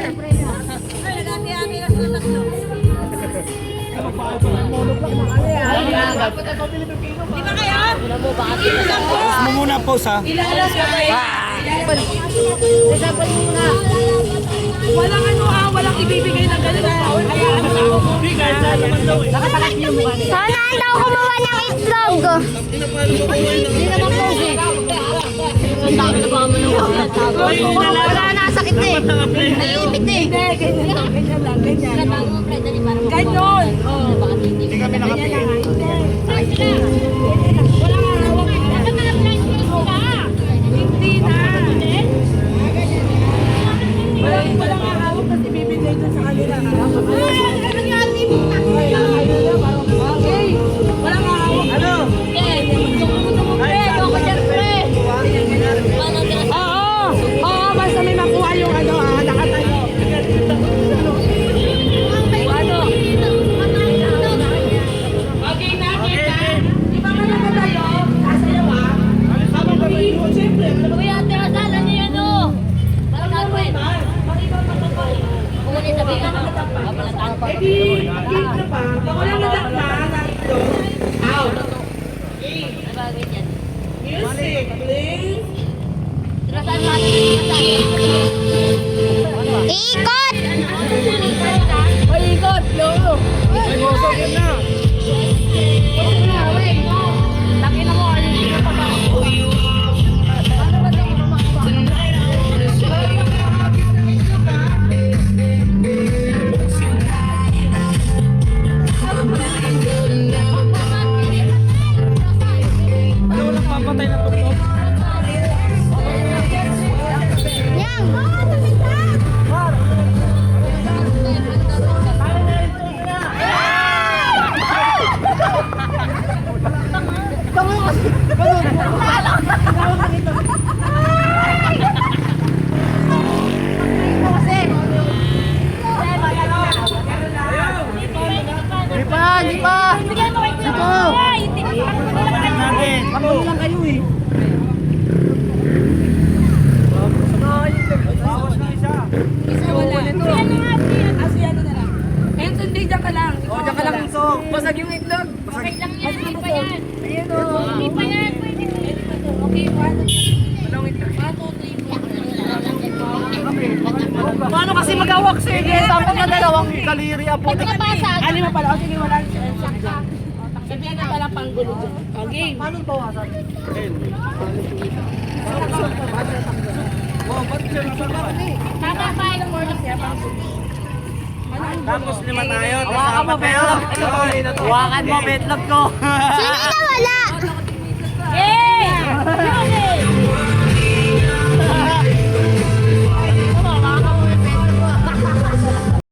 Nagati-ati na sila tatlo. Di ba kayo? Mo muna pause ha. Ilalas ka kayo. Example muna. Walang ano ha, walang ibibigay ng ganun. Hayaan mo ako. Nakatakot niyo mukha nila. Saan daw kumuha ng itlog? Hindi naman pose eh. Wala na, sakit na eh. Naiipit eh. Ganyan lang, ganyan. Ganyan. Hindi kami nakapigil. Hindi na. Walang hawak kasi bibigay ko sa kanila. Okay. Walang hawak. Ano? Oo, basta may makuha yung ano, nakatayo. Okay na, okay na. Di ba nga nakatayo? Sasayaw ah. Habang pag-iikot, siyempre. Kuya, tirasalan niyo yan o. Parang gagawin. Kukunin sabi ka no? Papalatang pa. Eh di, na pa. Pag wala nadakma, nakito. Out. Ano gagawin yan? Music, please. Tirasalan mo natin. Iikot! Ay, ikot. Lolo. Ay, Moso, yan na. Laki na mo. Ano yung pa ba? Ano ba ito? Ano walang papatay na tuktok? Yang! Di pa, di pa. Bigyan mo kayo. Ay, hindi pa. Natin. Kapag lang kayo eh. Bawas na isa. Isa wala. Asi ano na lang. Ayun, hindi dyan ka lang. Oh, diyan ka lang ito. Basag yung itlog. Okay lang yan. Hindi pa yan. Ayun o. Hindi pa yan. Pwede pa yan. Okay, paano? Anong itlog? Paano kasi mag-awak sir? Tapos na dalawang kaliri apo. Ito ka basa. Ano mo pala? O sige, wala. Sabihin na pala panggulo dyan. Okay. Paano bawasan? Oh, ba't siya nasabat? Tama pa yung more lang siya. Tapos 5 tayo. Hawakan mo, betlog. Hawakan mo, betlog ko. Sino na wala?